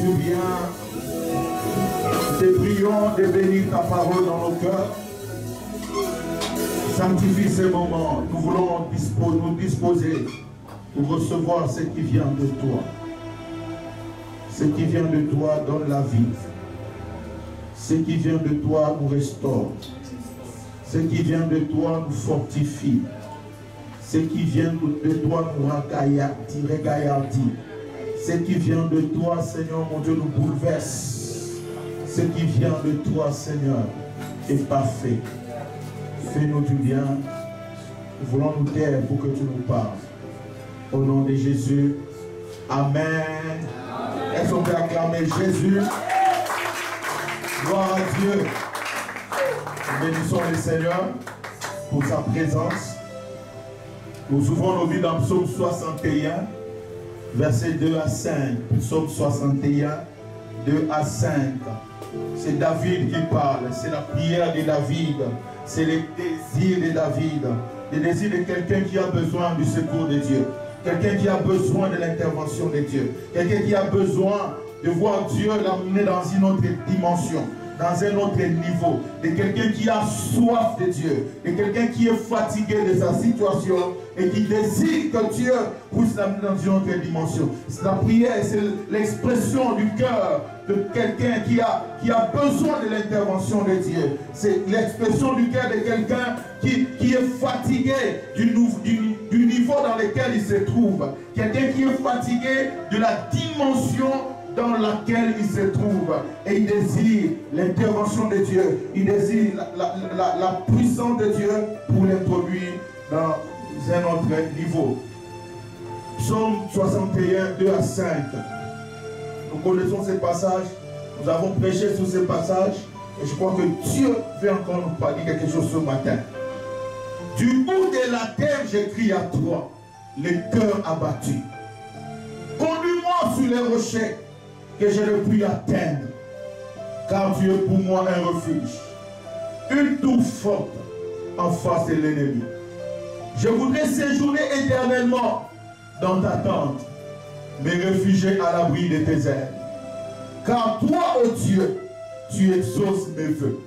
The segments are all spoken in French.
du bien. Te prions de bénir ta parole dans nos cœurs. Sanctifie ces moments. Nous voulons nous disposer pour recevoir ce qui vient de toi. Ce qui vient de toi donne la vie. Ce qui vient de toi nous restaure. Ce qui vient de toi nous fortifie. Ce qui vient de toi nous regaillardit. Ce qui vient de toi, Seigneur, mon Dieu, nous bouleverse. Ce qui vient de toi, Seigneur, est parfait. Fais-nous du bien. Nous voulons nous taire pour que tu nous parles. Au nom de Jésus. Amen. Est-ce qu'on peut acclamer Jésus? Gloire à Dieu. Bénissons le Seigneur pour sa présence. Nous ouvrons nos vies dans Psaume 61, versets 2 à 5. Psaume 61, 2 à 5. C'est David qui parle. C'est la prière de David. C'est le désir de David. Le désir de quelqu'un qui a besoin du secours de Dieu. Quelqu'un qui a besoin de l'intervention de Dieu. Quelqu'un qui a besoin de voir Dieu l'amener dans une autre dimension, dans un autre niveau. De quelqu'un qui a soif de Dieu. De quelqu'un qui est fatigué de sa situation et qui désire que Dieu puisse l'amener dans une autre dimension. La prière, c'est l'expression du cœur de quelqu'un qui a besoin de l'intervention de Dieu. C'est l'expression du cœur de quelqu'un qui est fatigué du niveau dans lequel il se trouve. Quelqu'un qui est fatigué de la dimension dans laquelle il se trouve. Et il désire l'intervention de Dieu. Il désire la puissance de Dieu pour l'introduire dans un autre niveau. Psaume 61, 2 à 5. Nous connaissons ces passages. Nous avons prêché sur ces passages. Et je crois que Dieu veut encore nous parler quelque chose ce matin. Du bout de la terre, je crie à toi, le cœur abattu. Conduis-moi sur les rochers que je ne puis atteindre. Car tu es pour moi un refuge. Une tour forte en face de l'ennemi. Je voudrais séjourner éternellement dans ta tente, me réfugier à l'abri de tes ailes. Car toi, ô Dieu, tu exauces mes vœux.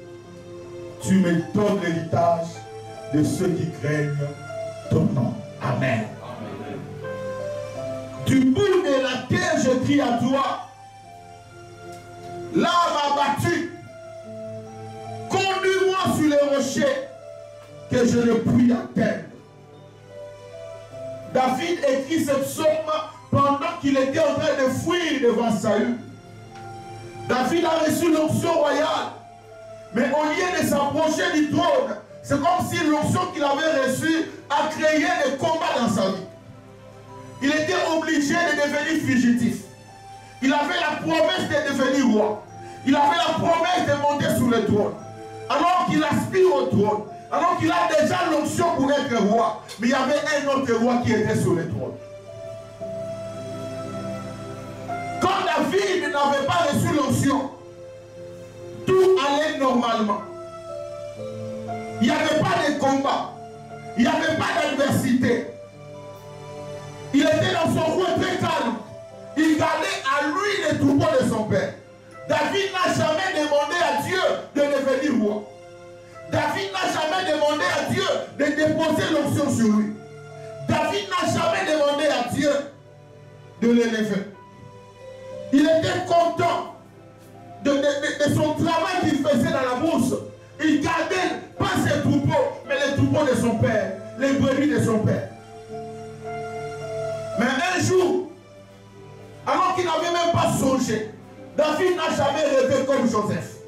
Tu me donnes l'héritage de ceux qui craignent ton nom. Amen. Du bout de la terre, je crie à toi. L'âme abattue. Conduis-moi sur les rochers que je ne puis atteindre. David écrit ce psaume pendant qu'il était en train de fuir devant Saül. David a reçu l'onction royale. Mais au lieu de s'approcher du trône, c'est comme si l'onction qu'il avait reçue a créé des combats dans sa vie. Il était obligé de devenir fugitif. Il avait la promesse de devenir roi. Il avait la promesse de monter sur le trône. Alors qu'il aspire au trône. Alors qu'il a déjà l'onction pour être roi. Mais il y avait un autre roi qui était sur le trône. Quand David n'avait pas reçu l'onction, tout allait normalement. Il n'y avait pas de combat. Il n'y avait pas d'adversité. Il était dans son coin très calme. Il gardait à lui les troupeaux de son père. David n'a jamais demandé à Dieu de devenir roi. David n'a jamais demandé à Dieu de déposer l'onction sur lui. David n'a jamais demandé à Dieu de l'élever. Il était content de son travail qu'il faisait dans la bourse. Il gardait pas ses troupeaux, mais les troupeaux de son père, les brebis de son père. Mais un jour, alors qu'il n'avait même pas songé, David n'a jamais rêvé comme Joseph.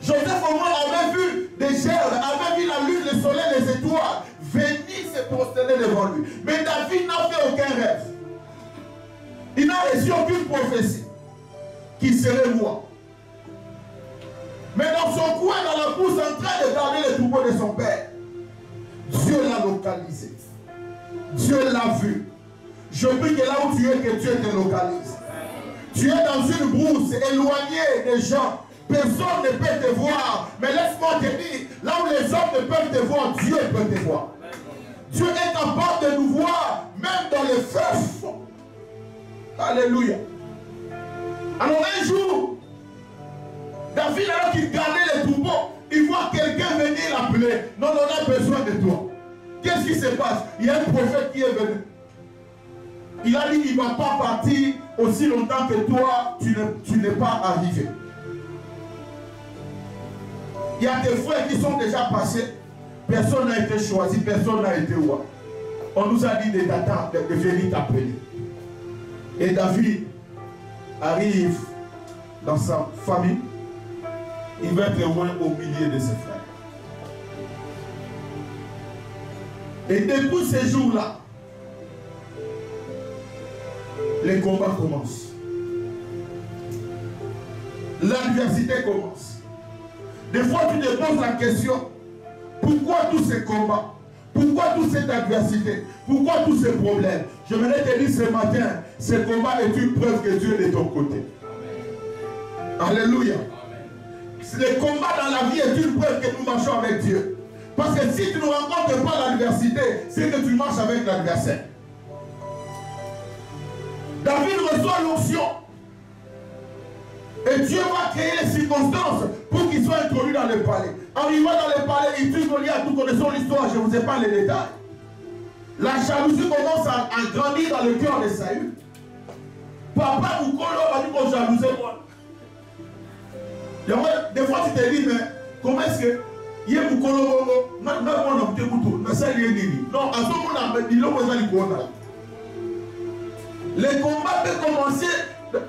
Joseph au moins avait vu des gerbes, avait vu la lune, le soleil, les étoiles venir se prosterner devant lui. Mais David n'a fait aucun rêve. Il n'a reçu aucune prophétie qu'il serait roi. Mais dans son coin, dans la bourse, en train de garder les troupeaux de son père, Dieu l'a localisé. Dieu l'a vu. Je prie que là où tu es, que Dieu te localise. Tu es dans une brousse, éloigné des gens. Personne ne peut te voir. Mais laisse-moi te dire, là où les hommes ne peuvent te voir, Dieu peut te voir. Dieu est capable de nous voir, même dans les feux. Alléluia. Alors un jour, David, alors qu'il gardait les troupeaux, il voit quelqu'un venir l'appeler. Non, on a besoin de toi. Qu'est-ce qui se passe? Il y a un prophète qui est venu. Il a dit qu'il ne va pas partir aussi longtemps que toi, tu n'es pas arrivé. Il y a des frères qui sont déjà passés. Personne n'a été choisi, personne n'a été roi. On nous a dit de venir t'appeler. Et David arrive dans sa famille. Il va être loin au milieu de ses frères. Et depuis ces jours-là, les combats commencent. L'adversité commence. Des fois, tu te poses la question, pourquoi tous ces combats? Pourquoi toute cette adversité? Pourquoi tous ces problèmes? Je voulais te dire ce matin, ce combat est une preuve que Dieu est de ton côté. Amen. Alléluia. Le combat dans la vie est une preuve que nous marchons avec Dieu. Parce que si tu ne rencontres pas l'adversité, c'est que tu marches avec l'adversaire. David reçoit l'onction. Et Dieu va créer les circonstances pour qu'il soit introduit dans le palais. Arrivant dans le palais, il tue Goliath, nous connaissons l'histoire, je ne vous ai pas les détails. La jalousie commence à grandir dans le cœur de Saül. Papa Moukolo va dire qu'on jalousait moi. Des fois tu te dis, mais comment est-ce que il y a Moukolo, non, à ce moment-là, les combats peuvent commencer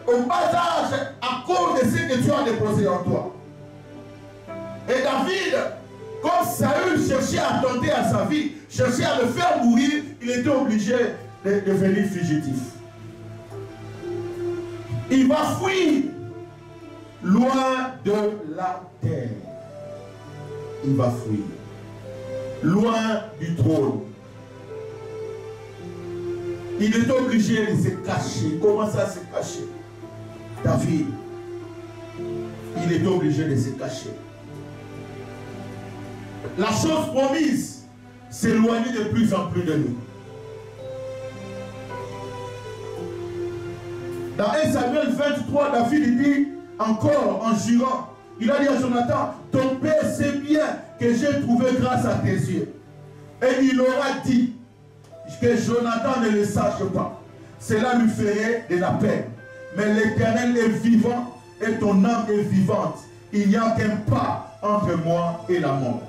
au bas âge à cause de ce que tu as déposé en toi. Et David, comme Saül cherchait à tenter à sa vie, cherchait à le faire mourir, il était obligé de devenir fugitif. Il va fuir loin de la terre. Il va fuir loin du trône. Il est obligé de se cacher. Comment ça se cacher? David, il est obligé de se cacher. La chose promise s'éloigne de plus en plus de nous. Dans 1 Samuel 23, David dit encore en jurant, il a dit à Jonathan, ton père sait bien que j'ai trouvé grâce à tes yeux. Et il aura dit que Jonathan ne le sache pas. Cela lui ferait de la peine. Mais l'Éternel est vivant et ton âme est vivante. Il n'y a qu'un pas entre moi et la mort.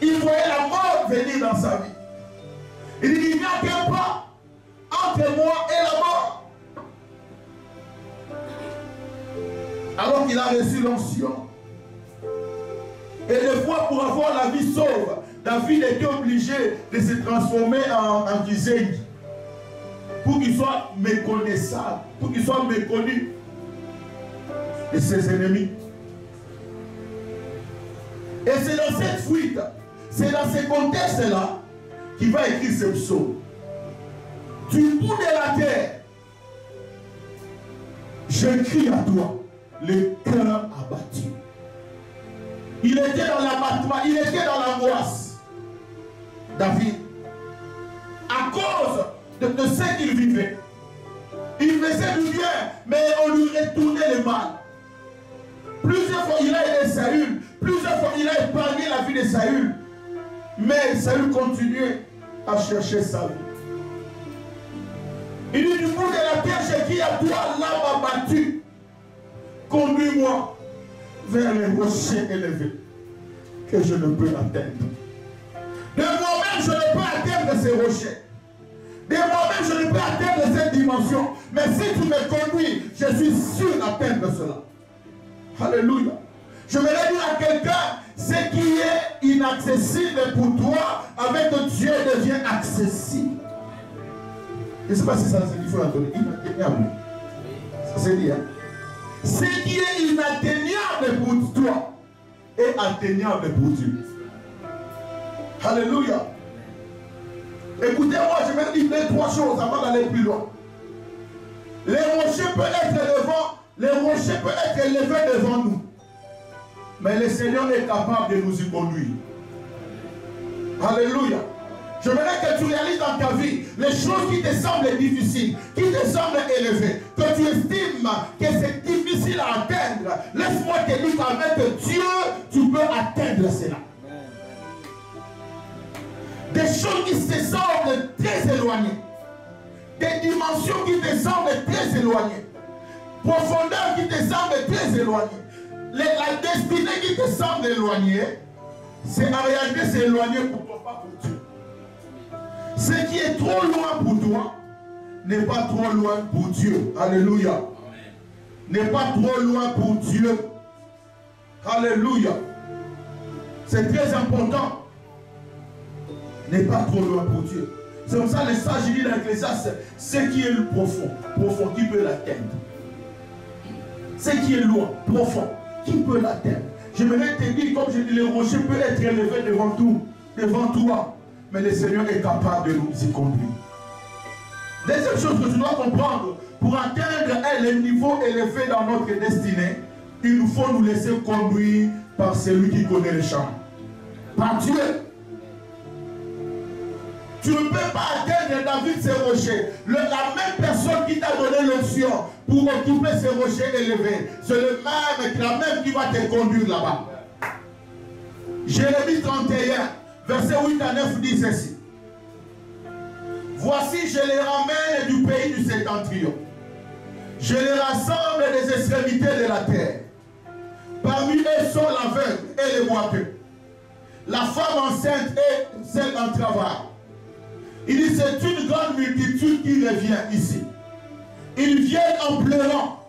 Il voyait la mort venir dans sa vie. Il dit, il n'y a qu'un pas entre moi et la mort. Alors qu'il a reçu l'onction. Et des fois, pour avoir la vie sauve, David était obligé de se transformer en Giséi pour qu'il soit méconnaissable, pour qu'il soit méconnu de ses ennemis. Et c'est dans cette fuite, c'est dans ce contexte-là qu'il va écrire ce psaume. Du bout de la terre, je crie à toi, le cœur abattu. Il était dans l'abattement, il était dans l'angoisse. David, à cause de ce qu'il vivait, il faisait du bien, mais on lui retournait le mal. Plusieurs fois il a aidé Saül, plusieurs fois il a épargné la vie de Saül, mais Saül continuait à chercher sa vie. Il dit, du bout de la terre, je crie à toi, l'âme abattue, conduis-moi vers les rochers élevés que je ne peux atteindre. De moi-même, je ne peux atteindre ces rochers. De moi-même, je ne peux atteindre cette dimension. Mais si tu me conduis, je suis sûr d'atteindre cela. Alléluia. Je vais dire à quelqu'un, ce qui est inaccessible pour toi, avec Dieu devient accessible. Je ne sais pas si ça se dit, il faut l'entendre. Inatteignable. Ça se dit, hein? Ce qui est inatteignable pour toi est atteignable pour Dieu. Alléluia. Écoutez-moi, je vais dire trois choses avant d'aller plus loin. Les rochers peuvent être devant, les rochers peuvent être élevés devant nous. Mais le Seigneur est capable de nous y conduire. Alléluia. Je voudrais que tu réalises dans ta vie les choses qui te semblent difficiles, qui te semblent élevées, que tu estimes que c'est difficile à atteindre, laisse-moi te dire qu'avec Dieu, tu peux atteindre cela. Des choses qui te semblent très éloignées. Des dimensions qui te semblent très éloignées. Profondeur qui te semble très éloignée. La destinée qui te semble éloignée, c'est en réalité c'est éloigné pour toi, pas pour Dieu. Ce qui est trop loin pour toi n'est pas trop loin pour Dieu. Alléluia. N'est pas trop loin pour Dieu. Alléluia. C'est très important. N'est pas trop loin pour Dieu. C'est comme ça le sage dit dans l'Ecclésiaste, ce qui est le profond, qui peut l'atteindre. Ce qui est loin, profond, qui peut l'atteindre. J'aimerais te dire, comme je dis, le rocher peut être élevé devant toi, mais le Seigneur est capable de nous y conduire. Deuxième chose que tu dois comprendre, pour atteindre le niveau élevé dans notre destinée, il nous faut nous laisser conduire par celui qui connaît le chemin. Par Dieu. Tu ne peux pas atteindre David ces rochers. La même personne qui t'a donné l'onction pour occuper ces rochers élevés, c'est la même qui va te conduire là-bas. Jérémie 31, verset 8 à 9 dit ceci. Voici, je les ramène du pays du septentrion. Je les rassemble des extrémités de la terre. Parmi eux sont l'aveugle et les boiteux, la femme enceinte et celle en travail. Il dit, c'est une grande multitude qui revient ici. Ils viennent en pleurant.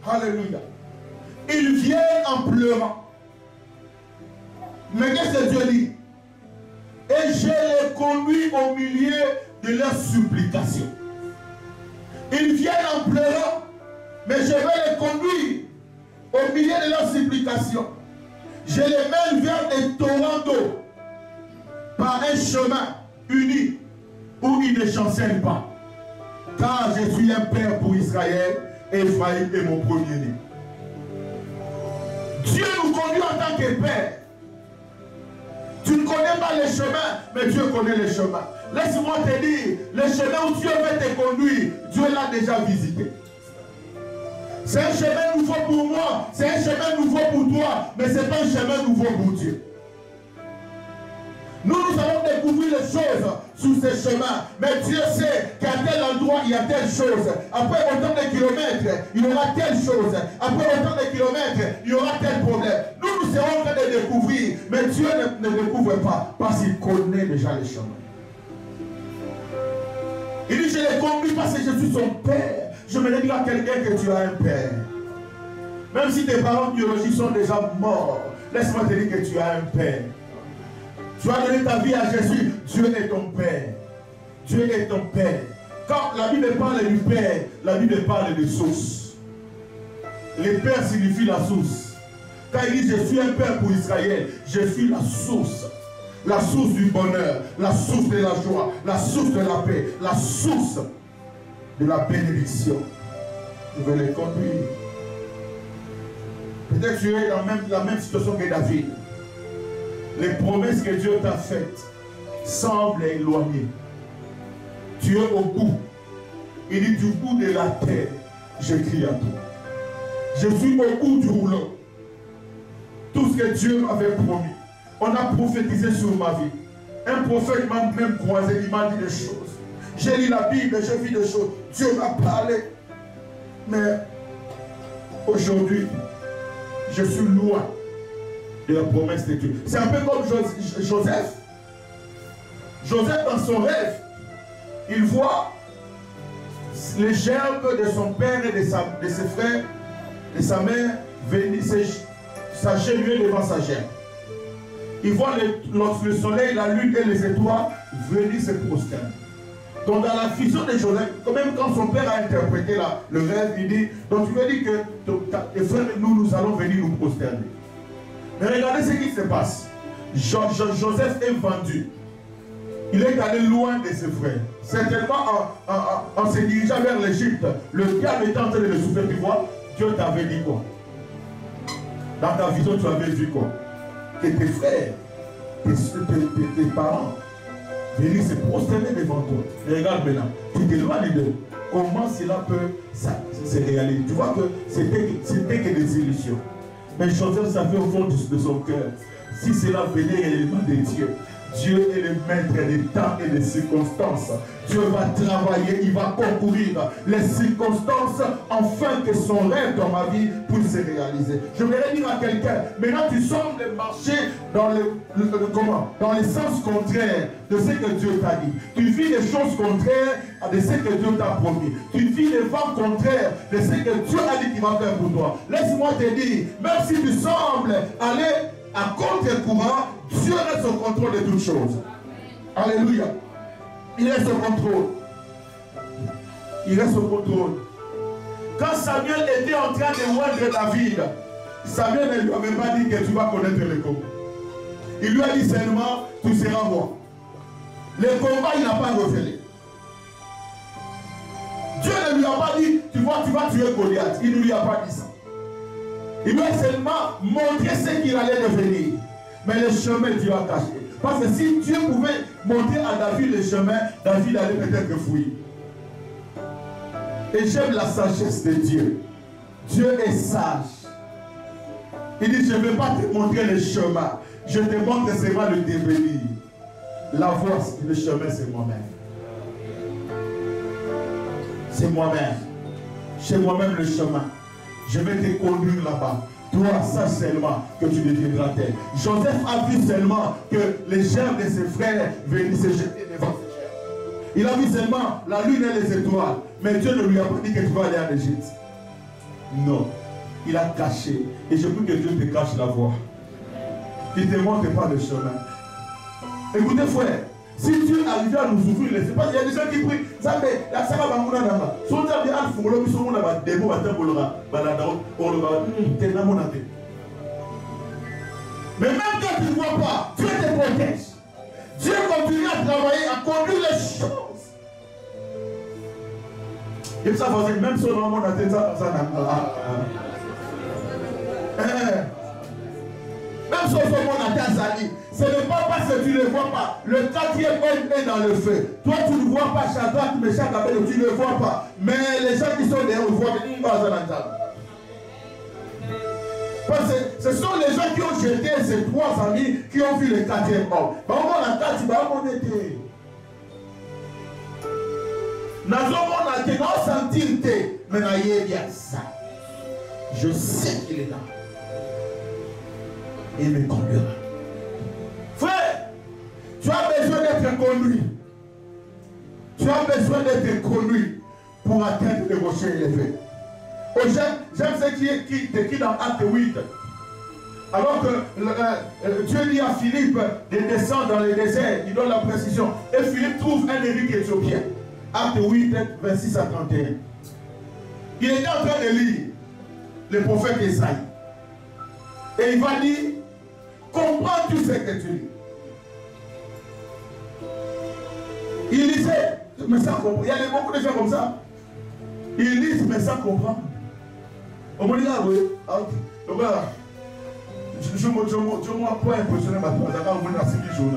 Alléluia. Ils viennent en pleurant. Mais qu'est-ce que Dieu dit? Et je les conduis au milieu de leurs supplications. Ils viennent en pleurant, mais je vais les conduire au milieu de leurs supplications. Je les mène vers des torrents d'eau par un chemin uni où ils ne chancellent pas. Car je suis un père pour Israël, et Ephraïm est mon premier-né. Dieu nous conduit en tant que père. Tu ne connais pas les chemins, mais Dieu connaît les chemins. Laisse-moi te dire, le chemin où Dieu veut te conduire, Dieu l'a déjà visité. C'est un chemin nouveau pour moi, c'est un chemin nouveau pour toi, mais ce n'est pas un chemin nouveau pour Dieu. Nous allons découvrir les choses sur ces chemins. Mais Dieu sait qu'à tel endroit, il y a telle chose. Après autant de kilomètres, il y aura telle chose. Après autant de kilomètres, il y aura tel problème. Nous serons en train de découvrir. Mais Dieu ne découvre pas parce qu'il connaît déjà les chemins. Il dit, je les conduis parce que je suis son père. Je me dis à quelqu'un que tu as un père. Même si tes parents biologiques sont déjà morts, laisse-moi te dire que tu as un père. Tu as donné ta vie à Jésus. Dieu est ton Père. Dieu est ton Père. Quand la Bible parle du Père, la Bible parle de source. Le Père signifie la source. Quand il dit je suis un Père pour Israël, je suis la source. La source du bonheur, la source de la joie, la source de la paix, la source de la bénédiction. Je vais les conduire. Peut-être que tu es dans la même situation que David. Les promesses que Dieu t'a faites semblent éloignées. Tu es au bout. Il dit du bout de la terre, je crie à toi. Je suis au bout du rouleau. Tout ce que Dieu m'avait promis. On a prophétisé sur ma vie. Un prophète m'a même croisé, il m'a dit des choses. J'ai lu la Bible, j'ai vu des choses. Dieu m'a parlé. Mais aujourd'hui, je suis loin de la promesse de Dieu. C'est un peu comme Joseph. Joseph, dans son rêve, il voit les gerbes de son père et de ses frères, de sa mère, venir s'agenouiller devant sa gerbe. Il voit le soleil, la lune et les étoiles venir se prosterner. Donc dans la vision de Joseph, même quand son père a interprété le rêve, il dit, donc tu veux dire que tes frères et nous allons venir nous prosterner. Mais regardez ce qui se passe. Joseph est vendu. Il est allé loin de ses frères. Certainement en se dirigeant vers l'Égypte, le diable était en train de le souffler. Tu vois, Dieu t'avait dit quoi? Dans ta vision, tu avais vu quoi? Que tes frères, tes parents, venir se prosterner devant toi. Et regarde maintenant, tu t'éloignes d'eux. comment cela peut se réaliser. Tu vois que c'était que des illusions. Mais Joseph savait au fond de son cœur, si cela venait réellement de Dieu, Dieu est le maître des temps et des circonstances. Dieu va travailler, il va concourir les circonstances afin que son rêve dans ma vie puisse se réaliser. Je voudrais dire à quelqu'un, maintenant tu sembles marcher dans dans les sens contraires de ce que Dieu t'a dit. Tu vis les choses contraires de ce que Dieu t'a promis. Tu vis les vents contraires de ce que Dieu a dit qu'il va faire pour toi. Laisse-moi te dire, même si tu sembles aller à contre-courant, Dieu reste au contrôle de toutes choses. Alléluia. Il reste au contrôle. Il reste au contrôle. Quand Samuel était en train de moindre David, Samuel ne lui avait pas dit que tu vas connaître le combat. Il lui a dit seulement, tu seras roi. Le combat, il n'a pas révélé. Dieu ne lui a pas dit, tu vas tuer Goliath. Il ne lui a pas dit ça. Il lui a seulement montré ce qu'il allait devenir. Mais le chemin, Dieu a caché. Parce que si Dieu pouvait montrer à David le chemin, David allait peut-être fuir. Et j'aime la sagesse de Dieu. Dieu est sage. Il dit, je ne vais pas te montrer le chemin. Je te montre seulement le devenir. La voie, le chemin, c'est moi-même. C'est moi-même. C'est moi-même le chemin. Je vais te conduire là-bas. Toi, sache seulement que tu deviendras tel. Joseph a vu seulement que les germes de ses frères venaient se jeter devant ses germes. Il a vu seulement la lune et les étoiles. Mais Dieu ne lui a pas dit que tu vas aller en Égypte. Non. Il a caché. Et je veux que Dieu te cache la voie. Il ne te montre pas le chemin. Écoutez, frère. Si Dieu arrive à nous souffrir, il y a des gens qui prient. Ça fait, la saga va mourir là-bas. Si on a bien fait, on a des démons à temple, mais même quand tu ne vois pas, Dieu te protège. Dieu continue à travailler, à conduire les choses. Et ça faisait même si on a tête ça. Même si on a Tanzanie, ce n'est pas parce que tu ne vois pas. Le quatrième homme est dans le feu. Toi, tu ne vois pas Shadrach, Meshach, Abednego, tu ne vois pas. Mais les gens qui sont derrière, on voit que parce que ce sont les gens qui ont jeté ces trois amis qui ont vu le quatrième homme. Je sais qu'il est là. Il me conduira. Frère, tu as besoin d'être conduit. Tu as besoin d'être conduit pour atteindre le rocher élevé. Oh, j'aime ce qui est écrit dans Acte 8. Alors que Dieu dit à Philippe de descendre dans le désert, il donne la précision. Et Philippe trouve un évêque éthiopien. Acte 8, 26 à 31. Il était en train de lire le prophète Esaïe. Et il va dire, comprends-tu ce que tu lis? Il lisait, mais sans comprendre. Il y a beaucoup de gens comme ça. Ils lisent, mais sans comprendre. On me dit, ah oui, donc là, je ne m'ai pas impressionné ma part. J'avais envoyé dans 6 jours.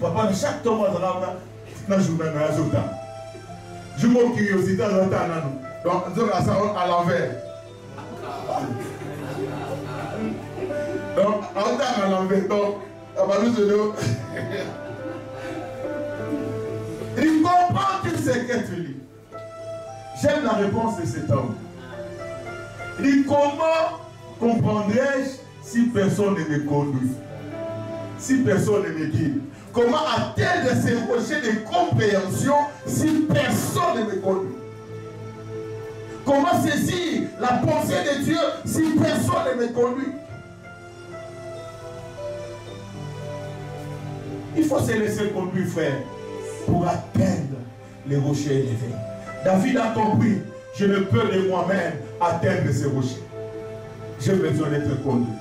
Papa, chaque temps, je vais jouer dans la journée. Je m'en curiosité dans le temps. Donc, ça à l'envers. Donc, à l'envers. Donc, il comprend tout ce que tu lis. J'aime la réponse de cet homme. Il dit, comment comprendrais-je si personne ne me conduit? Si personne ne me guide? Comment atteindre ces rochers de compréhension si personne ne me conduit? Comment saisir la pensée de Dieu si personne ne me conduit? Il faut se laisser conduire, frère, pour atteindre les rochers élevés. David a compris, je ne peux de moi-même atteindre ces rochers. J'ai besoin d'être conduit.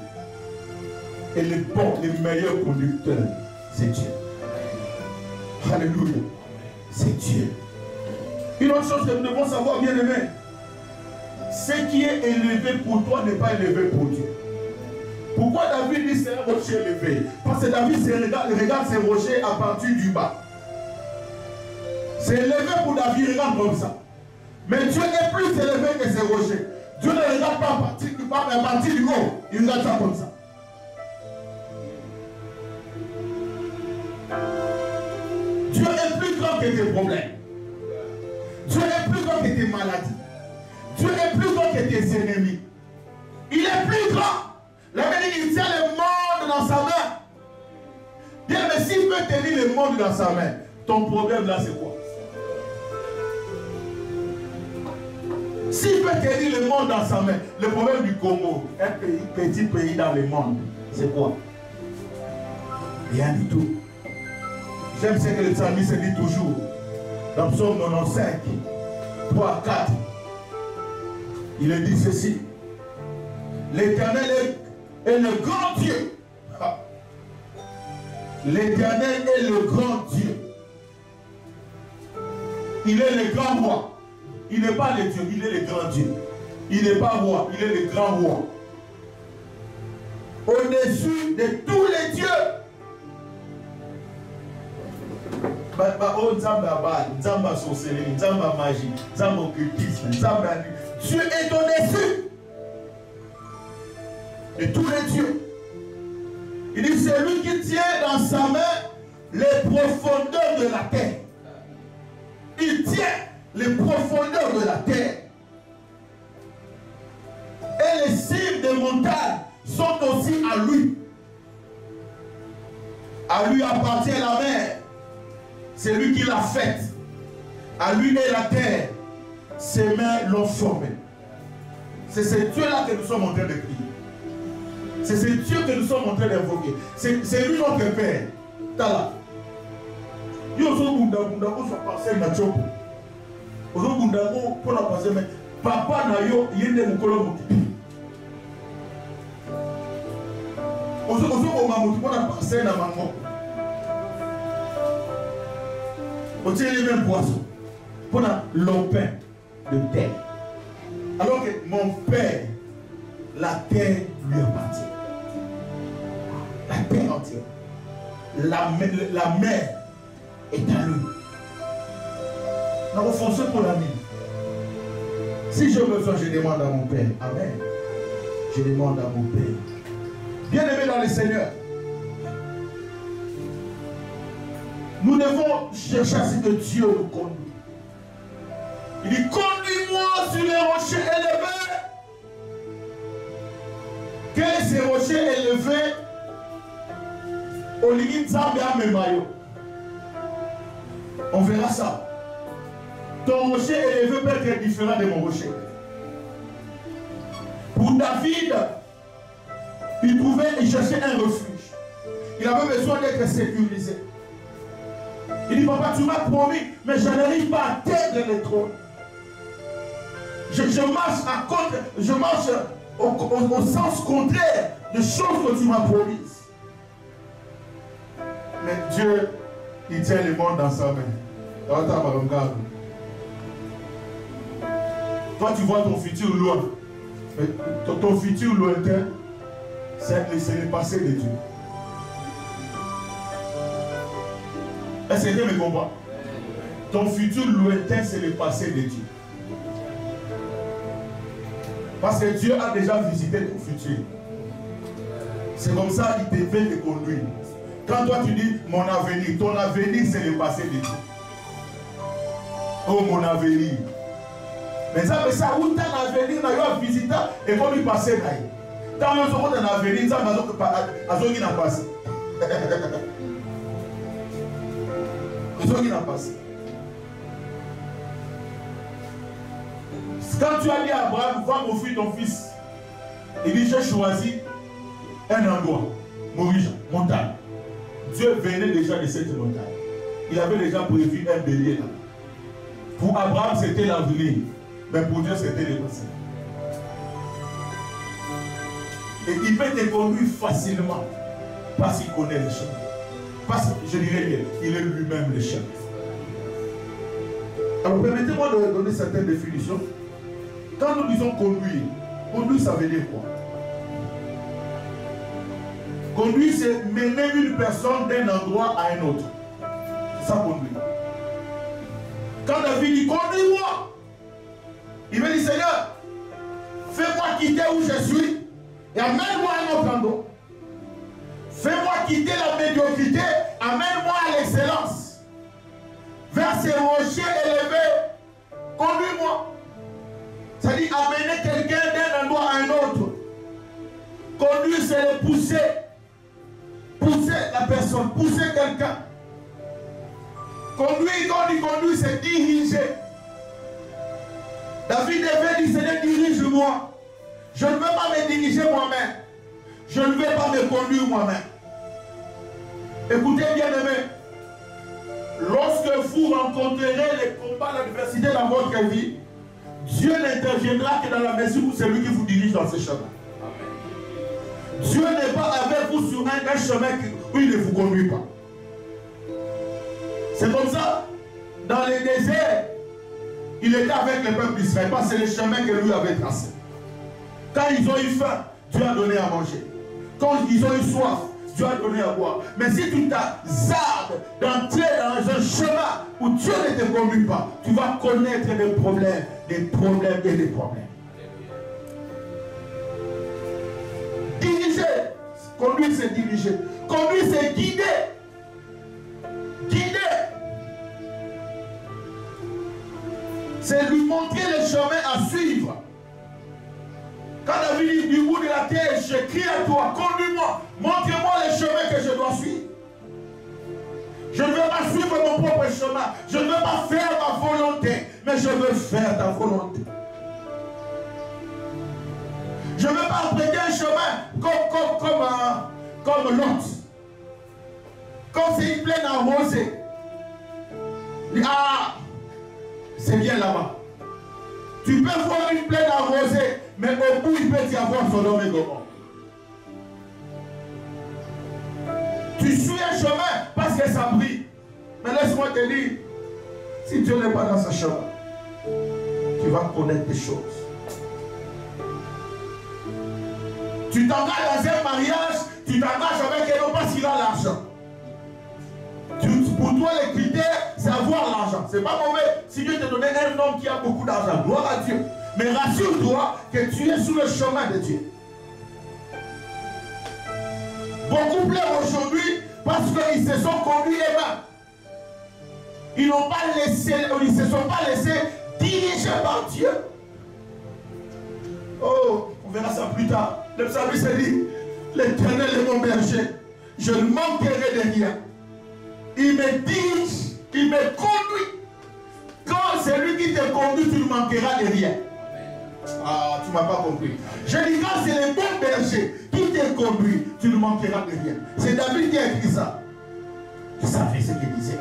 Et le bon, le meilleur conducteur, c'est Dieu. Alléluia. C'est Dieu. Une autre chose que nous devons savoir, bien aimé, ce qui est élevé pour toi n'est pas élevé pour Dieu. Pourquoi David dit c'est un rocher élevé? Parce que David regarde ces rochers à partir du bas. C'est élevé pour David, regarde comme ça. Mais Dieu est plus élevé que ces rochers. Dieu ne regarde pas à partir du haut. Il regarde ça comme ça. Dieu est plus grand que tes problèmes. Dieu est plus grand que tes maladies. Dieu est plus grand que tes ennemis. Il est plus grand. La Bible dit qu'il tient le monde dans sa main. Bien, mais s'il peut tenir le monde dans sa main, ton problème là c'est quoi? S'il peut tenir le monde dans sa main, le problème du Congo, un pays, petit pays dans le monde, c'est quoi? Rien du tout. J'aime ce que le psalmiste dit toujours. Dans Psaume 95, 3, 4, il dit ceci. L'Éternel est le grand Dieu. L'Éternel est le grand Dieu. Il est le grand roi. Il n'est pas le Dieu, il est le grand Dieu. Il n'est pas roi, il est le grand roi. Au-dessus de tous les dieux. Dieu est au-dessus de tous les dieux. Il dit, c'est lui qui tient dans sa main les profondeurs de la terre. Il tient les profondeurs de la terre. Et les cimes des montagnes sont aussi à lui. À lui appartient la mer. C'est lui qui l'a faite. À lui est la terre. Ses mains l'ont formée. C'est ce Dieu-là que nous sommes en train de prier. C'est ce Dieu que nous sommes en train d'invoquer. C'est lui notre Père. Tala. Yo so bunda bunda ko so passer na chopo. Ozo bunda ko pour la passer mais papa na yo yende mukolo muti. Ozo ko mamuti pour la passer na maman. On tient les mêmes poissons pour la lopin de terre. Alors que mon père, la terre lui appartient. La terre entière. La mer est à lui. Nous avons foncé pour la nuit. Si j'ai besoin, je demande à mon Père. Amen. Je demande à mon Père. Bien-aimé dans le Seigneur, nous devons chercher à ce que Dieu nous conduise. Il dit, conduis-moi sur les rochers élevés. Quels sont ces rochers élevés? Au limite, on verra ça. Ton rocher élevé peut être différent de mon rocher. Pour David, il cherchait un refuge. Il avait besoin d'être sécurisé. Il dit, papa, tu m'as promis, mais je n'arrive pas à atteindre le trône. Je marche à contre, je marche au sens contraire des choses que tu m'as promises. Mais Dieu, il tient le monde dans sa main. Toi, tu vois ton futur loin. Mais ton futur lointain, c'est le passé de Dieu. Est-ce que tu me comprends? Ton futur lointain, c'est le passé de Dieu. Parce que Dieu a déjà visité ton futur. C'est comme ça qu'il devait te conduire. Quand toi tu dis mon avenir, ton avenir c'est le passé de Dieu. Oh mon avenir. Mais ça veut dire où ton avenir n'a visité et comme il passait là. Quand on se rend dans l'avenir, ça n'a pas passé. Qui n'a passé. Quand tu as dit à Abraham, va m'offrir ton fils, il dit, j'ai choisi un endroit, Moria, montagne. Dieu venait déjà de cette montagne. Il avait déjà prévu un bélier là. Pour Abraham, c'était l'avenir, mais pour Dieu, c'était le passé. Et il peut te conduire facilement parce qu'il connaît le chemin. Parce que, je dirais bien, il est lui-même le chef. Alors, permettez-moi de donner certaines définitions. Quand nous disons conduire, conduire, ça veut dire quoi? Conduire, c'est mener une personne d'un endroit à un autre. C'est ça, conduire. Quand David dit, conduis-moi, il me dit, Seigneur, fais-moi quitter où je suis et amène-moi à un autre endroit. Fais-moi quitter la médiocrité, amène-moi à l'excellence. Vers ces rochers élevés, conduis-moi. C'est-à-dire amener quelqu'un d'un endroit à un autre. Conduire, c'est le pousser. Pousser la personne, pousser quelqu'un. Conduire, quand il conduit, c'est diriger. David devait dire, Seigneur, dirige-moi. Je ne veux pas me diriger moi-même. Je ne vais pas me conduire moi-même. Écoutez bien aimé, lorsque vous rencontrerez les combats, l'adversité dans votre vie, Dieu n'interviendra que dans la mesure où c'est lui qui vous dirige dans ce chemin. Dieu n'est pas avec vous sur un chemin où il ne vous conduit pas. C'est comme ça, dans les déserts, il était avec le peuple d'Israël, parce que c'est le chemin que lui avait tracé. Quand ils ont eu faim, Dieu a donné à manger. Quand ils ont eu soif, Dieu a donné à boire. Mais si tu t'hasardes d'entrer dans un chemin où Dieu ne te conduit pas, tu vas connaître des problèmes et des problèmes. Diriger. Conduire, c'est diriger. Conduire, c'est guider. Guider. C'est lui montrer le chemin à suivre. Quand David dit du bout de la terre, je crie à toi, conduis-moi, montre-moi le chemin que je dois suivre. Je ne veux pas suivre mon propre chemin. Je ne veux pas faire ma volonté, mais je veux faire ta volonté. Je ne veux pas emprunter un chemin comme l'autre. Comme c'est une plaine arrosée. Ah, c'est bien là-bas. Tu peux voir une plaine arrosée, mais au bout, il peut y avoir Sodome et Gomorrhe. Tu suis un chemin parce que ça brille. Mais laisse-moi te dire, si Dieu n'est pas dans ce chemin, tu vas connaître des choses. Tu t'engages dans un mariage, tu t'engages avec un homme parce qu'il a l'argent. Pour toi, les critères, c'est avoir l'argent. C'est pas mauvais. Si Dieu te donnait un homme qui a beaucoup d'argent, gloire à Dieu. Mais rassure-toi que tu es sur le chemin de Dieu. Beaucoup pleurent aujourd'hui parce qu'ils se sont conduits eux-mêmes. Ils n'ont pas laissé, ils ne se sont pas laissés diriger par Dieu. Oh, on verra ça plus tard. Le psalmiste dit, l'Éternel est mon berger, je ne manquerai de rien. Il me dirige, il me conduit. Quand c'est lui qui te conduit, tu ne manqueras de rien. Ah, tu ne m'as pas compris. Je dis, quand c'est le bon berger qui te conduit, tu ne manqueras de rien. C'est David qui a écrit ça. Tu savais ce qu'il disait.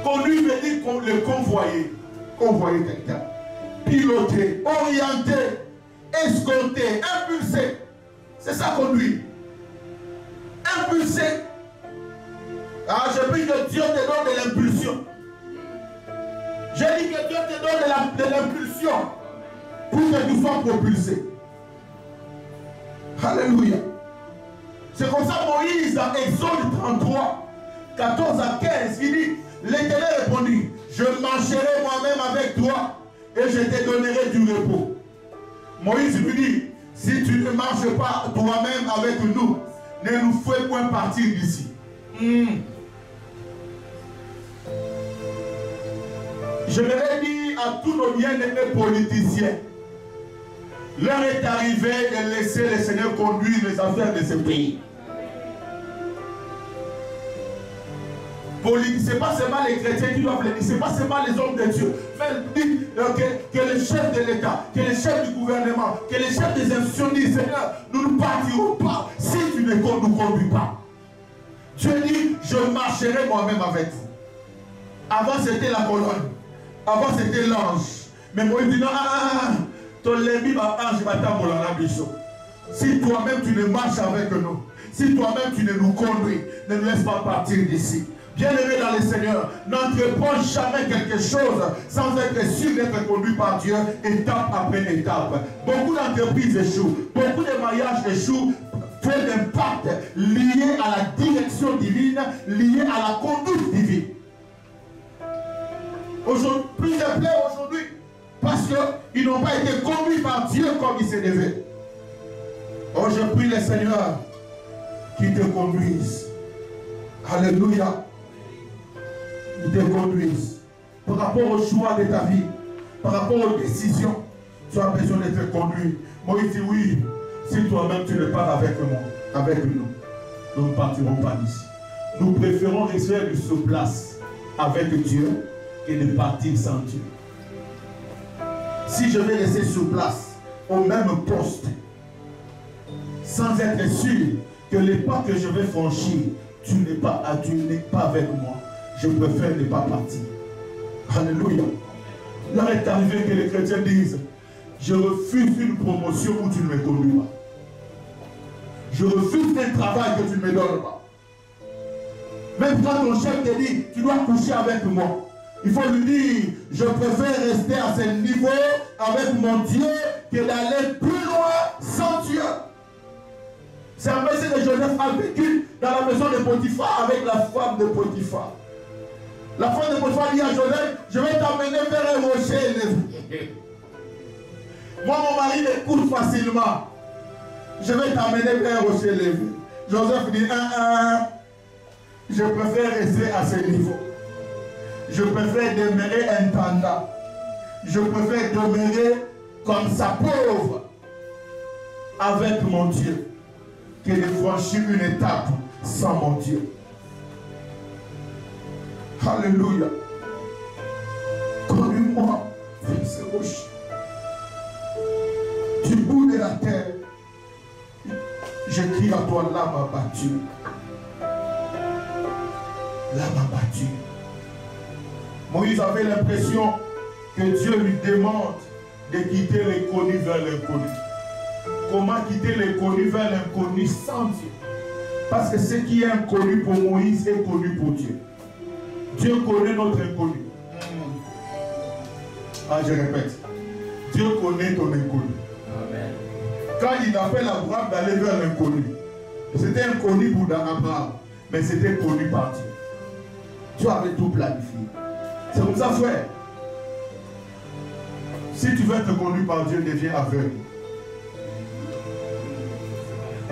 Conduire veut dire le convoyer. Convoyer quelqu'un. Piloter, orienter, escorter, impulser. C'est ça conduire. Impulser. Ah, je prie que Dieu te donne de l'impulsion. J'ai dit que Dieu te donne de l'impulsion pour que tu sois propulsé. Alléluia. C'est comme ça Moïse dans Exode 33, 14 à 15, il dit, l'Éternel répondit, je marcherai moi-même avec toi et je te donnerai du repos. Moïse lui dit, si tu ne marches pas toi-même avec nous, ne nous fais point partir d'ici. Je voudrais dire à tous nos bien-aimés politiciens, l'heure est arrivée de laisser le Seigneur conduire les affaires de ce pays. Ce n'est pas seulement les chrétiens qui doivent le dire, ce n'est pas seulement les hommes de Dieu. Mais que les chefs de l'État, que les chefs du gouvernement, que les chefs des institutions disent, Seigneur, nous ne partirons pas si tu ne nous conduis pas. Dieu dit, je marcherai moi-même avec vous. Avant c'était la colonne. Avant c'était l'ange. Mais moi il dit non, ton lébi va ange pour la bichot. Si toi-même tu ne marches avec nous, si toi-même tu ne nous conduis, ne nous laisse pas partir d'ici. Bien-aimé dans le Seigneur, n'entreprends jamais quelque chose sans être sûr d'être conduit par Dieu étape après étape. Beaucoup d'entreprises échouent, beaucoup de mariages échouent, fait d'impact lié à la direction divine, lié à la conduite divine. Plusieurs pleurent aujourd'hui parce qu'ils n'ont pas été conduits par Dieu comme il s'est levé. Oh, je prie le Seigneur qui te conduise. Alléluia. Qui te conduise. Par rapport au choix de ta vie, par rapport aux décisions, tu as besoin d'être conduit. Moïse dit oui, si toi-même tu ne pars avec moi, avec nous ne partirons pas d'ici. Nous préférons rester sur place avec Dieu que de partir sans Dieu. Si je vais rester sur place, au même poste, sans être sûr que les pas que je vais franchir, tu n'es pas avec moi, je préfère ne pas partir. Alléluia. Là est arrivé que les chrétiens disent, je refuse une promotion où tu ne me conduis pas. Je refuse un travail que tu ne me donnes pas. Même quand ton chef te dit, tu dois coucher avec moi, il faut lui dire, je préfère rester à ce niveau avec mon Dieu que d'aller plus loin sans Dieu. C'est un verset que Joseph a vécu dans la maison de Potiphar avec la femme de Potiphar. La femme de Potiphar dit à Joseph, je vais t'amener vers un rocher élevé. Moi, mon mari m'écoute facilement. Je vais t'amener vers un rocher élevé. Joseph dit, je préfère rester à ce niveau. Je préfère demeurer intendant. Je préfère demeurer comme ça pauvre avec mon Dieu que de franchir une étape sans mon Dieu. Alléluia. Conduis-moi vers ce rocher. Du bout de la terre, je crie à toi, l'âme abattue. L'âme abattue. Moïse avait l'impression que Dieu lui demande de quitter l'inconnu vers l'inconnu. Comment quitter l'inconnu vers l'inconnu sans Dieu? Parce que ce qui est inconnu pour Moïse est connu pour Dieu. Dieu connaît notre inconnu. Ah, je répète. Dieu connaît ton inconnu. Amen. Quand il appelle Abraham d'aller vers l'inconnu, c'était inconnu pour Abraham, mais c'était connu par Dieu. Dieu avait tout planifié. C'est comme ça, frère. Si tu veux être conduit par Dieu, deviens aveugle.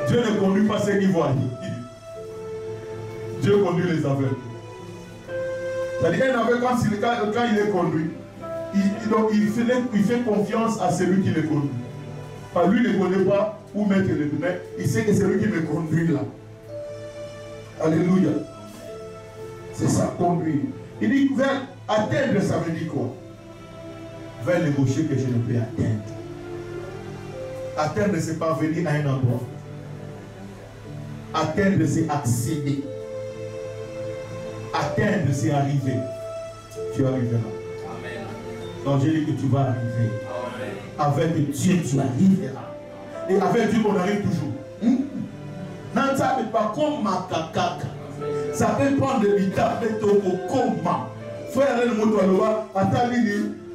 Dieu ne conduit pas ceux qui voient. Dieu conduit les aveugles. C'est-à-dire qu'un aveugle, quand il est conduit, il fait confiance à celui qui le conduit. Enfin, lui ne connaît pas où mettre les lunettes. Il sait que c'est lui qui me conduit là. Alléluia. C'est ça, conduire. Il dit, vers atteindre, ça veut dire quoi? Vers les rochers que je ne peux atteindre. Atteindre, c'est parvenir à un endroit. Atteindre, c'est accéder. Atteindre, c'est arriver. Tu arriveras. Amen. Donc, j'ai dit que tu vas arriver. Amen. Avec Dieu, tu arriveras. Et avec Dieu, on arrive toujours. Non, ça ne peut pas comme ma cacaca. Ça peut prendre le bita, mais au coma. Frère, le mot de loi, attends, il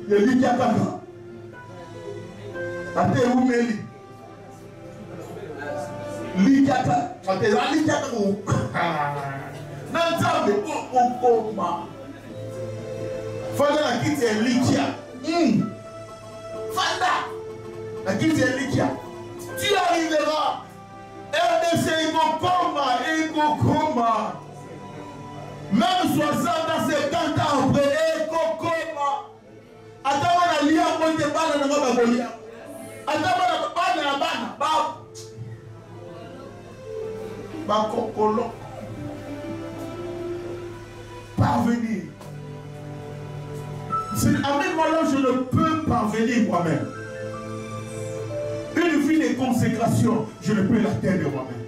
y a lui qui attend. Attends, où Méli? Lui qui attend. Attends, lui qui attend. Non, ça ne peut pas au coma. Fanda, la quitte est Likia. Fanda, la quitte est Likia. Tu arriveras. RDC, il coma. Même 60 à 50 ans après, coma. Attends, on a lié à moi de balle dans ma balle. Attends, on a balle dans la balle. Cocolo. Parvenir. Avec moi là, je ne peux parvenir moi-même. Une vie de consécration, je ne peux l'atteindre moi-même.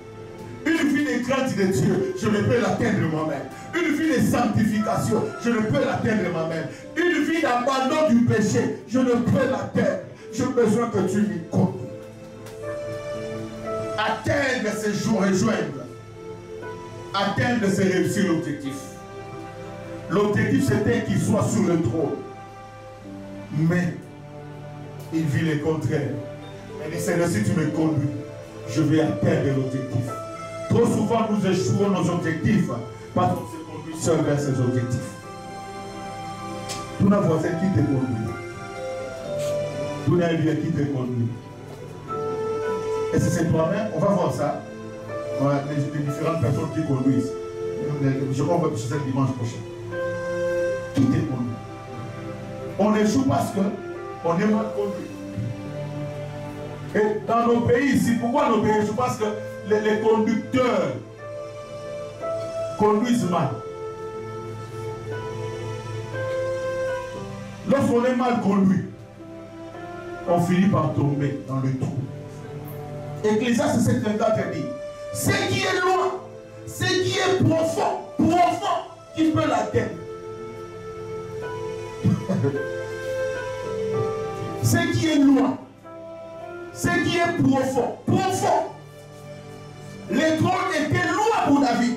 Une vie de crainte de Dieu, je ne peux l'atteindre moi-même. Une vie de sanctification, je ne peux l'atteindre moi-même. Une vie d'abandon du péché, je ne peux l'atteindre. J'ai besoin que tu m'y conduis. Atteindre ces jours et joindre. Atteindre, c'est réussir l'objectif. L'objectif, c'était qu'il soit sur le trône. Mais il vit le contraire. Il dit, Seigneur, si tu me conduis, je vais atteindre l'objectif. Trop souvent, nous échouons nos objectifs parce qu'on se conduit seul vers ces objectifs. Tout un voisin qui te conduit. Tout un lieu qui te conduit. Et si c'est toi-même, on va voir ça. Les différentes personnes qui conduisent. Je crois qu'on va sur ça dimanche prochain. Qui te conduit. On échoue parce qu'on est mal conduit. Et dans nos pays ici, pourquoi nos pays échouent? Parce que les conducteurs conduisent mal. Lorsqu'on est mal conduit, on finit par tomber dans le trou. Ecclésiaste 7:24 dit, ce qui est loin, ce qui est profond, qui peut l'atteindre. Ce qui est loin, ce qui est profond. Les trônes étaient loin pour David.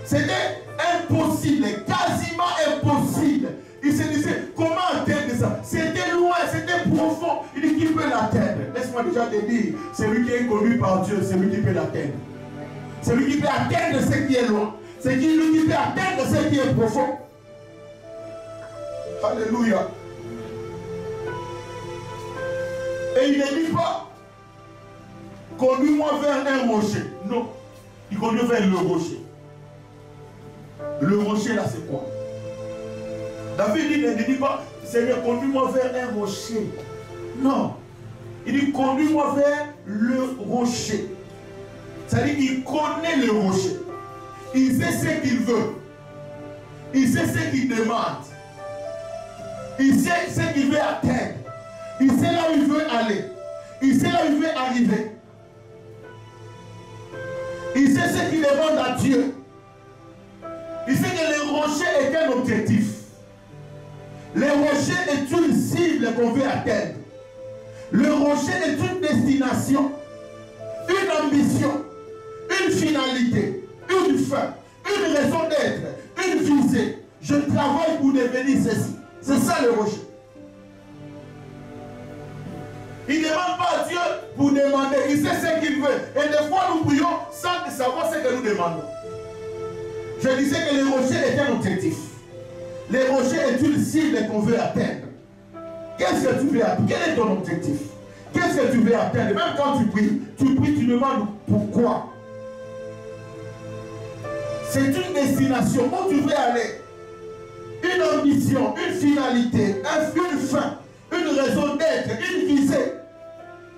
C'était impossible, quasiment impossible. Il se disait, comment atteindre ça? C'était loin, c'était profond. Il dit, qui peut l'atteindre? Laisse-moi déjà te dire, c'est lui qui est conduit par Dieu, c'est lui qui peut l'atteindre. C'est lui qui peut atteindre ce qui est loin. C'est lui qui peut atteindre ce qui est profond. Alléluia. Et il ne dit pas, conduis-moi vers un rocher. Non, il conduit vers le rocher. Le rocher là, c'est quoi? David ne dit pas, Seigneur, conduis-moi vers un rocher. Non. Il dit, conduis-moi vers le rocher. C'est-à-dire qu'il connaît le rocher. Il sait ce qu'il veut. Il sait ce qu'il demande. Il sait ce qu'il veut atteindre. Il sait là où il veut aller. Il sait là où il veut arriver. Il sait ce qu'il demande à Dieu. Il sait que le rocher est un objectif. Le rocher est une cible qu'on veut atteindre. Le rocher est une destination, une ambition, une finalité, une fin, une raison d'être, une visée. Je travaille pour devenir ceci. C'est ça le rocher. Il ne demande pas à Dieu pour demander. Il sait ce qu'il veut. Et des fois, nous prions sans savoir ce que nous demandons. Je disais que le rocher est un objectif. Le rocher est une cible qu'on veut atteindre. Qu'est-ce que tu veux atteindre? Quel est ton objectif? Qu'est-ce que tu veux atteindre? Même quand tu pries, tu demandes pourquoi. C'est une destination où tu veux aller. Une ambition, une finalité, une fin, une raison d'être, une visée.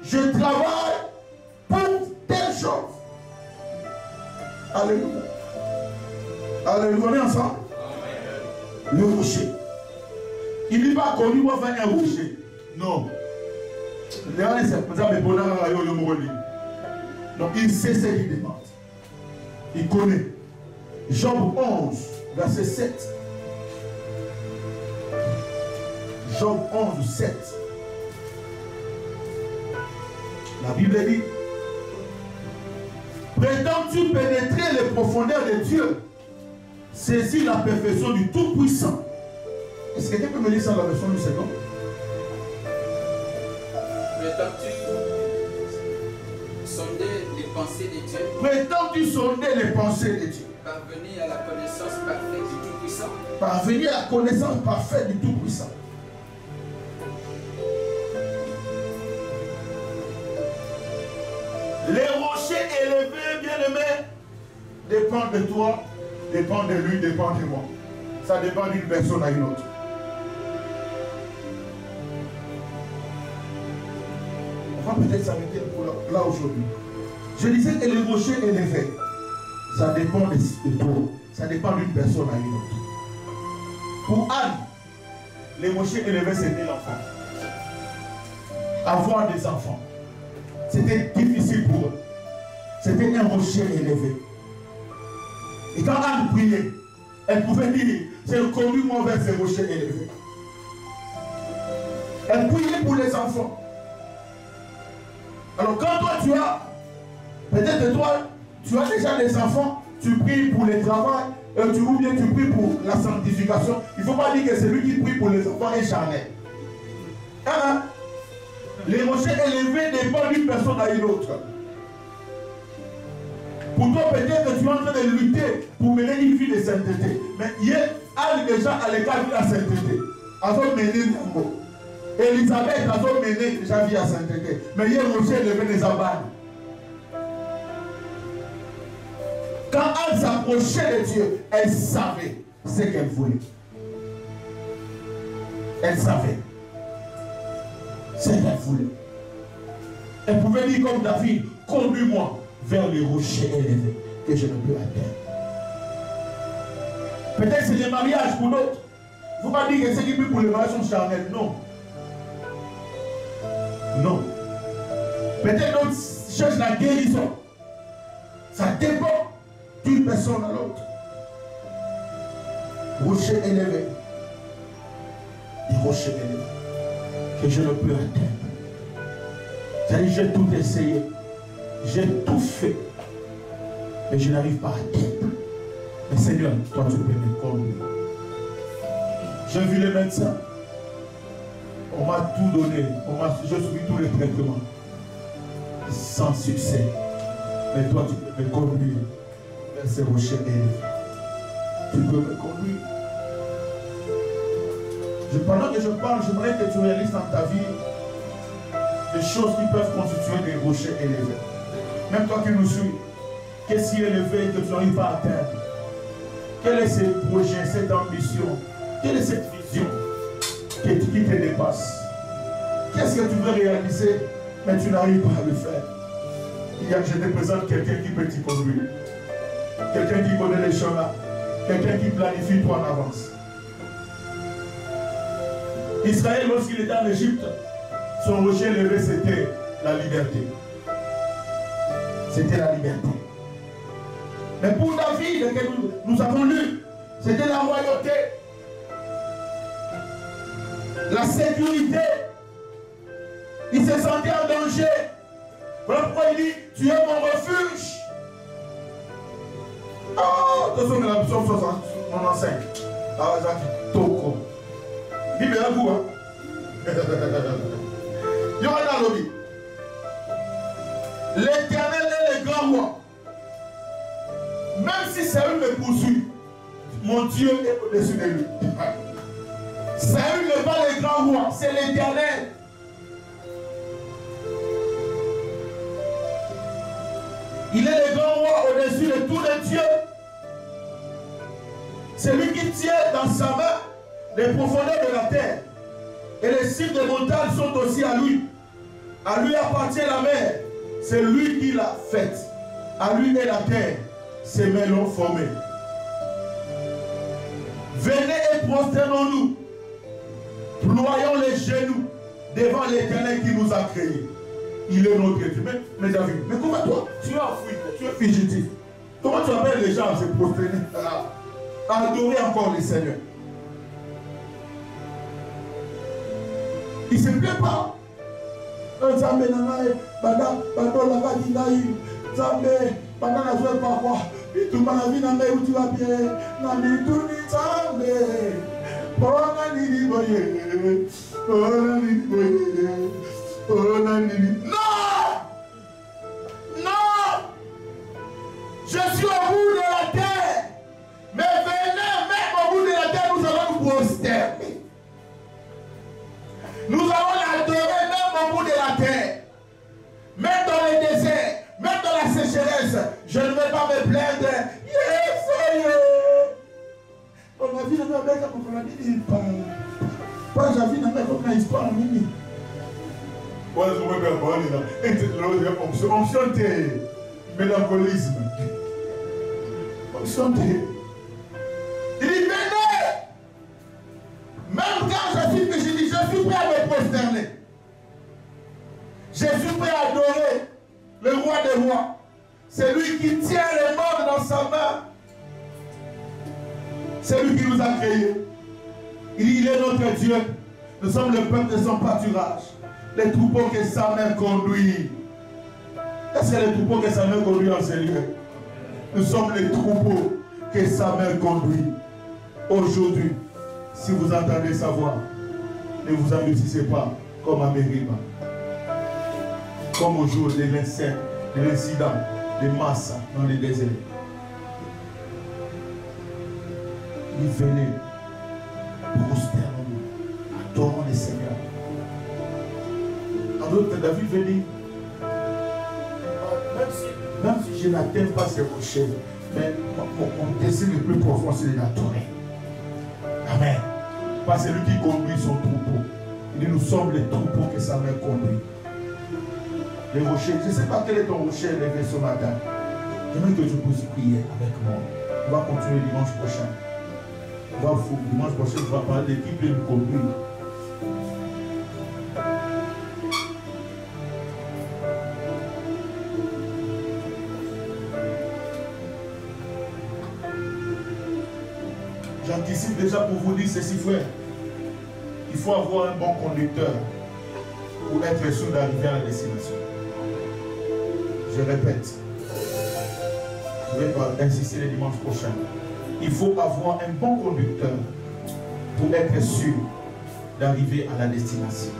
Je travaille pour telle chose. Alléluia. Alléluia. On est ensemble? Le rocher. Il n'est pas connu pour faire un rocher. Non. Donc il sait ce qu'il demande. Il connaît. Job 11, verset 7. Job 11, 7. La Bible dit, prétends-tu pénétrer les profondeurs de Dieu, saisir la perfection du Tout-Puissant? Est-ce que quelqu'un peut me lire ça dans la version du second? Prétends-tu sonder les pensées de Dieu? Prétends-tu sonder les pensées de Dieu? Parvenir à la connaissance parfaite du Tout-Puissant. Parvenir à la connaissance parfaite du Tout-Puissant. Les rochers élevés, bien-aimés, dépendent de toi, dépendent de lui, dépendent de moi. Ça dépend d'une personne à une autre. On va peut-être s'arrêter là aujourd'hui. Je disais que les rochers élevés, ça dépend de toi. Ça dépend d'une personne à une autre. Pour Anne, les rochers élevés, c'était l'enfant. Avoir des enfants, c'était difficile pour eux. C'était un rocher élevé. Et quand Anne priait, elle pouvait dire, c'est conduis-moi vers ces rochers élevés. Elle priait pour les enfants. Alors quand toi tu as, peut-être toi, tu as déjà des enfants, tu pries pour le travail, ou bien tu pries pour la sanctification. Il ne faut pas dire que celui qui prie pour les enfants est charnel. Hein? Les rochers élevés dépendent d'une personne à une autre. Pour toi, peut-être que tu es en train de lutter pour mener une vie de sainteté. Mais hier, a déjà à l'écart de la sainteté. A mené Nango. Elisabeth a mené déjà vie à sainteté. Mais hier, Moshe levait des abanes. Quand elle s'approchait de Dieu, elle savait ce qu'elle voulait. Elle savait ce qu'elle voulait. Elle pouvait dire comme David, conduis-moi vers les rochers élevés que je ne peux atteindre. Peut-être c'est le mariage pour d'autres. Il ne faut pas dire que c'est qui pour les mariages sont charnels. Non. Non. Peut-être d'autres cherchent la guérison. Ça dépend d'une personne à l'autre. Rocher élevé. Des rochers élevés que je ne peux atteindre. C'est-à-dire, j'ai tout essayé. J'ai tout fait. Mais je n'arrive pas à atteindre. Mais Seigneur, toi tu peux me conduire. J'ai vu les médecins. On m'a tout donné. J'ai suivi tous les traitements. Sans succès. Mais toi tu peux me conduire vers ces rochers élevés. Tu peux me conduire. Pendant que je parle, j'aimerais que tu réalises dans ta vie des choses qui peuvent constituer des rochers élevés. Même toi qui nous suis, qu'est-ce qui est élevé que tu n'arrives pas à atteindre? Quel est ce projet, cette ambition? Quelle est cette vision qui te dépasse? Qu'est-ce que tu veux réaliser, mais tu n'arrives pas à le faire? Je te présente quelqu'un qui peut t'y conduire. Quelqu'un qui connaît les chemins. Quelqu'un qui planifie toi en avance. Israël, lorsqu'il était en Égypte, son rocher élevé, c'était la liberté. C'était la liberté. Mais pour David, que nous avons lu, c'était la royauté, la sécurité. Il se sentait en danger. Voilà pourquoi il dit, tu es mon refuge. Oh, attention que la Psaume 65. Ah, Jacques, Toko. Dis bien à vous, hein. Il y aura dans l'objet. L'Éternel est le grand roi. Même si Saül me poursuit, mon Dieu est au-dessus de lui. Saül n'est pas le grand roi, c'est l'Éternel. Il est le grand roi au-dessus de tous les dieux. C'est lui qui tient dans sa main les profondeurs de la terre. Et les cimes des montagnes sont aussi à lui. À lui appartient la mer. C'est lui qui l'a faite. À lui est la terre. Ses mains l'ont formée. Venez et prosternons-nous. Ployons les genoux devant l'Éternel qui nous a créés. Il est notre Dieu. Mais David, mais comment toi, tu es enfoui, tu es fugitif. Comment tu appelles les gens à se prosterner, à adorer encore les seigneurs? Il ne se plaît pas. Zambé nanae, badola badinaï, Zambé, badana joué par quoi? Tout le monde a vu dans mes où tu vas bien. Nami tout ni Zambé. Bona ni boye. Bona ni boye. Bona ni. Non! Non! Je suis au bout de la terre. Mais venez même au bout de la terre, nous allons nous prosterner. Nous allons l'adorer même au bout de la terre. Même dans les déserts, même dans la sécheresse, je ne vais pas me plaindre. Yes, yeah. On a vu la mère comme on a dit, pas j'ai vu la mère comme une histoire en mini. Moi, je me dis, bon, on chante mélancolisme. On chante. Il dit, venez. Même quand je suis prêt à me prosterner. Je suis prêt à adorer le roi des rois. C'est lui qui tient le monde dans sa main. C'est lui qui nous a créés. Il est notre Dieu. Nous sommes le peuple de son pâturage. Les troupeaux que sa main conduit. Est-ce que les troupeaux que sa main conduit en ces lieux? Nous sommes les troupeaux que sa main conduit. Aujourd'hui, si vous entendez sa voix, ne vous amusez pas comme à Mériba. Comme au jour de l'incident de Massa dans les déserts. Il venez, prosternons-nous, adorons le Seigneur. En d'autres, David veut dire, même si je n'atteins pas ces rochers, mais mon désir le plus profond, c'est de l'adorer. Amen. Pas celui qui conduit son troupeau. Il dit, nous sommes les troupeaux que sa mère conduit. Les rochers, je ne sais pas quel est ton rocher élevé ce matin. J'aimerais que tu puisses prier avec moi. On va continuer dimanche prochain. Dimanche prochain, on va parler de qui peut nous conduire. J'anticipe déjà pour vous dire ceci, frère. Il faut avoir un bon conducteur pour être sûr d'arriver à la destination. Je répète. Je vais insister le dimanche prochain. Il faut avoir un bon conducteur pour être sûr d'arriver à la destination.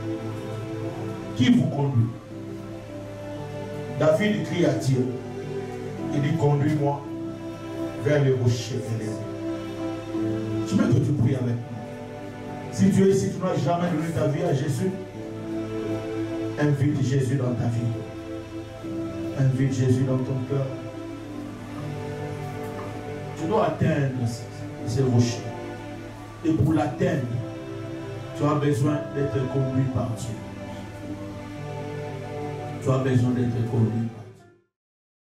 Qui vous conduit? David crie à Dieu. Il dit, conduis-moi vers le rocher élevé. Je veux que tu pries avec moi. Si tu es ici, tu n'as jamais donné ta vie à Jésus, invite Jésus dans ta vie. Invite Jésus dans ton cœur. Tu dois atteindre ces rochers. Et pour l'atteindre, tu as besoin d'être conduit par Dieu. Tu as besoin d'être conduit